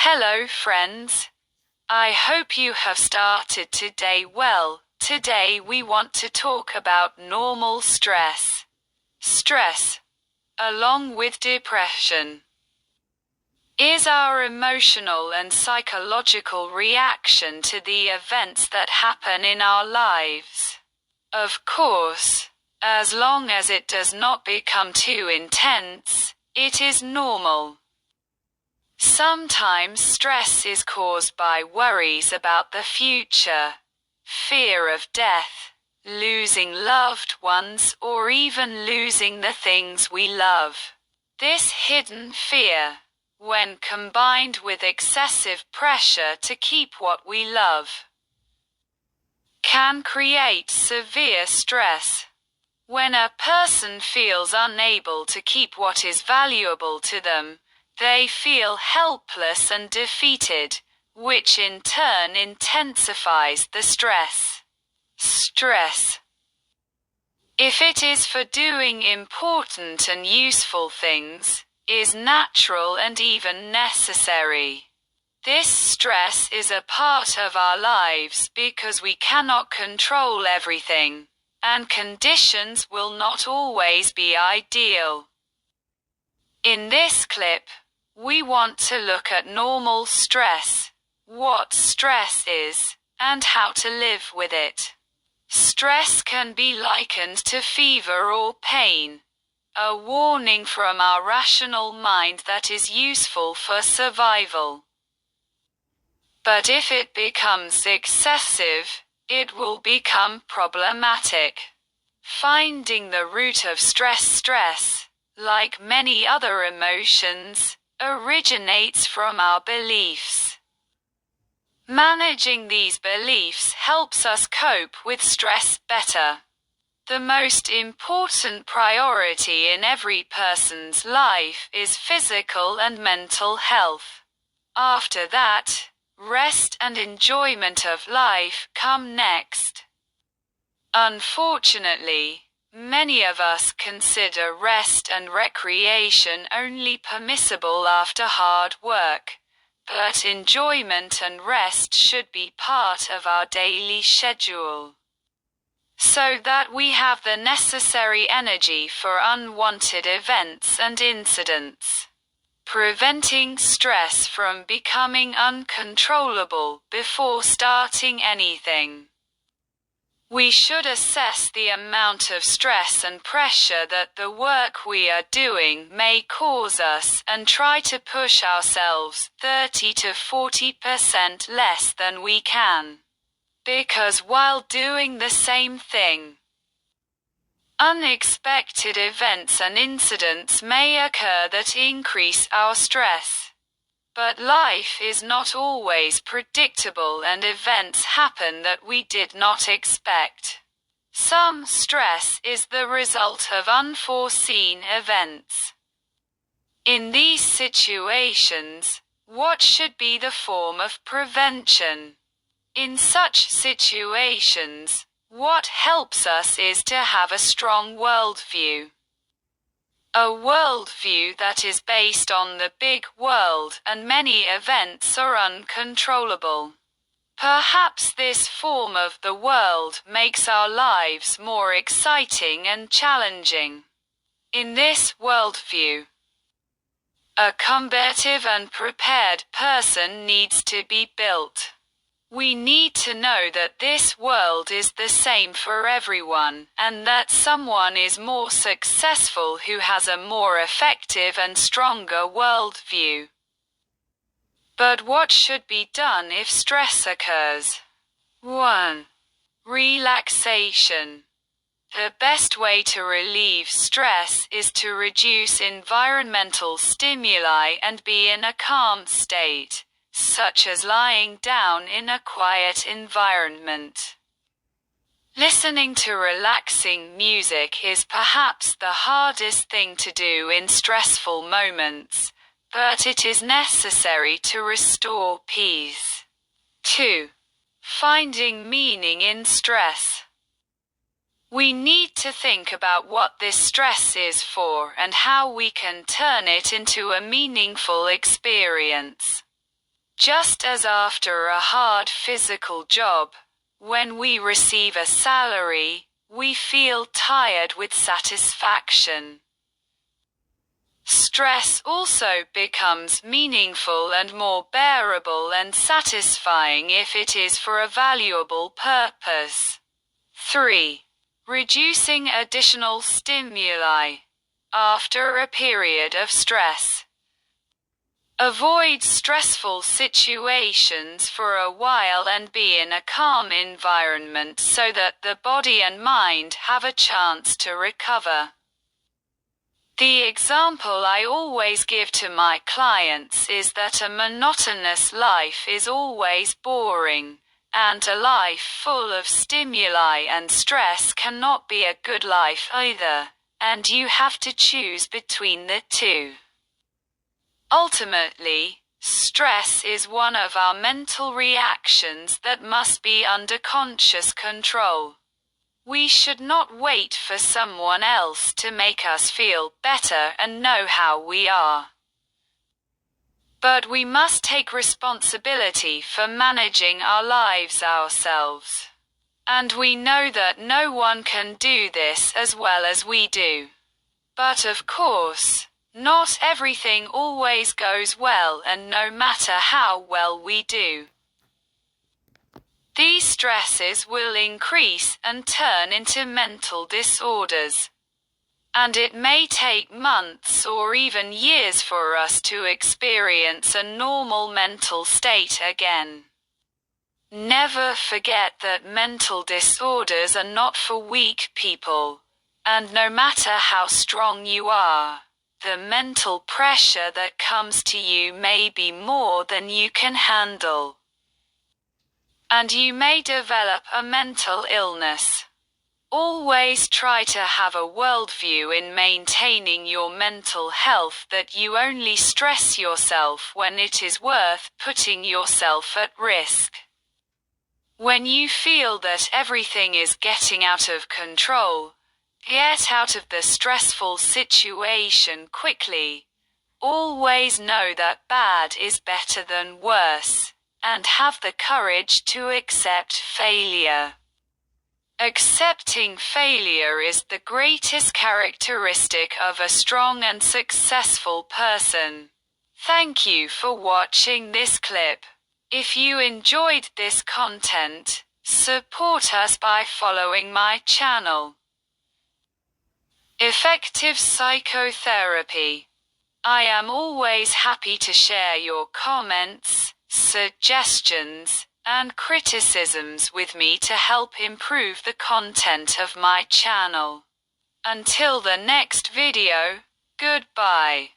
Hello friends. I hope you have started today well. Today we want to talk about normal stress. Stress, along with depression, is our emotional and psychological reaction to the events that happen in our lives. Of course, as long as it does not become too intense, it is normal. Sometimes stress is caused by worries about the future, fear of death, losing loved ones, or even losing the things we love. This hidden fear, when combined with excessive pressure to keep what we love, can create severe stress. When a person feels unable to keep what is valuable to them, they feel helpless and defeated, which in turn intensifies the stress. Stress, if it is for doing important and useful things, is natural and even necessary. This stress is a part of our lives because we cannot control everything, and conditions will not always be ideal. In this clip, we want to look at normal stress, what stress is, and how to live with it. Stress can be likened to fever or pain, a warning from our rational mind that is useful for survival. But if it becomes excessive, it will become problematic. Finding the root of stress, like many other emotions, originates from our beliefs. Managing these beliefs helps us cope with stress better. The most important priority in every person's life is physical and mental health. After that, rest and enjoyment of life come next. Unfortunately, many of us consider rest and recreation only permissible after hard work, but enjoyment and rest should be part of our daily schedule, so that we have the necessary energy for unwanted events and incidents, preventing stress from becoming uncontrollable before starting anything. We should assess the amount of stress and pressure that the work we are doing may cause us and try to push ourselves 30 to 40% less than we can. Because while doing the same thing, unexpected events and incidents may occur that increase our stress. But life is not always predictable and events happen that we did not expect. Some stress is the result of unforeseen events. In these situations, what should be the form of prevention? In such situations, what helps us is to have a strong worldview. A worldview that is based on the big world and many events are uncontrollable. Perhaps this form of the world makes our lives more exciting and challenging. In this worldview, a combative and prepared person needs to be built. We need to know that this world is the same for everyone, and that someone is more successful who has a more effective and stronger worldview. But what should be done if stress occurs? 1. Relaxation. The best way to relieve stress is to reduce environmental stimuli and be in a calm state, such as lying down in a quiet environment. Listening to relaxing music is perhaps the hardest thing to do in stressful moments, but it is necessary to restore peace. 2. Finding meaning in stress. We need to think about what this stress is for and how we can turn it into a meaningful experience. Just as after a hard physical job, when we receive a salary, we feel tired with satisfaction. Stress also becomes meaningful and more bearable and satisfying if it is for a valuable purpose. 3. Reducing additional stimuli. After a period of stress, avoid stressful situations for a while and be in a calm environment so that the body and mind have a chance to recover. The example I always give to my clients is that a monotonous life is always boring, and a life full of stimuli and stress cannot be a good life either, and you have to choose between the two. Ultimately, stress is one of our mental reactions that must be under conscious control. We should not wait for someone else to make us feel better and know how we are. But we must take responsibility for managing our lives ourselves. And we know that no one can do this as well as we do. But of course, not everything always goes well, and no matter how well we do, these stresses will increase and turn into mental disorders. And it may take months or even years for us to experience a normal mental state again. Never forget that mental disorders are not for weak people. And no matter how strong you are, the mental pressure that comes to you may be more than you can handle. And you may develop a mental illness. Always try to have a worldview in maintaining your mental health that you only stress yourself when it is worth putting yourself at risk. When you feel that everything is getting out of control, get out of the stressful situation quickly. Always know that bad is better than worse, and have the courage to accept failure. Accepting failure is the greatest characteristic of a strong and successful person. Thank you for watching this clip. If you enjoyed this content, support us by following my channel. Effective Psychotherapy. I am always happy to share your comments, suggestions, and criticisms with me to help improve the content of my channel. Until the next video, goodbye.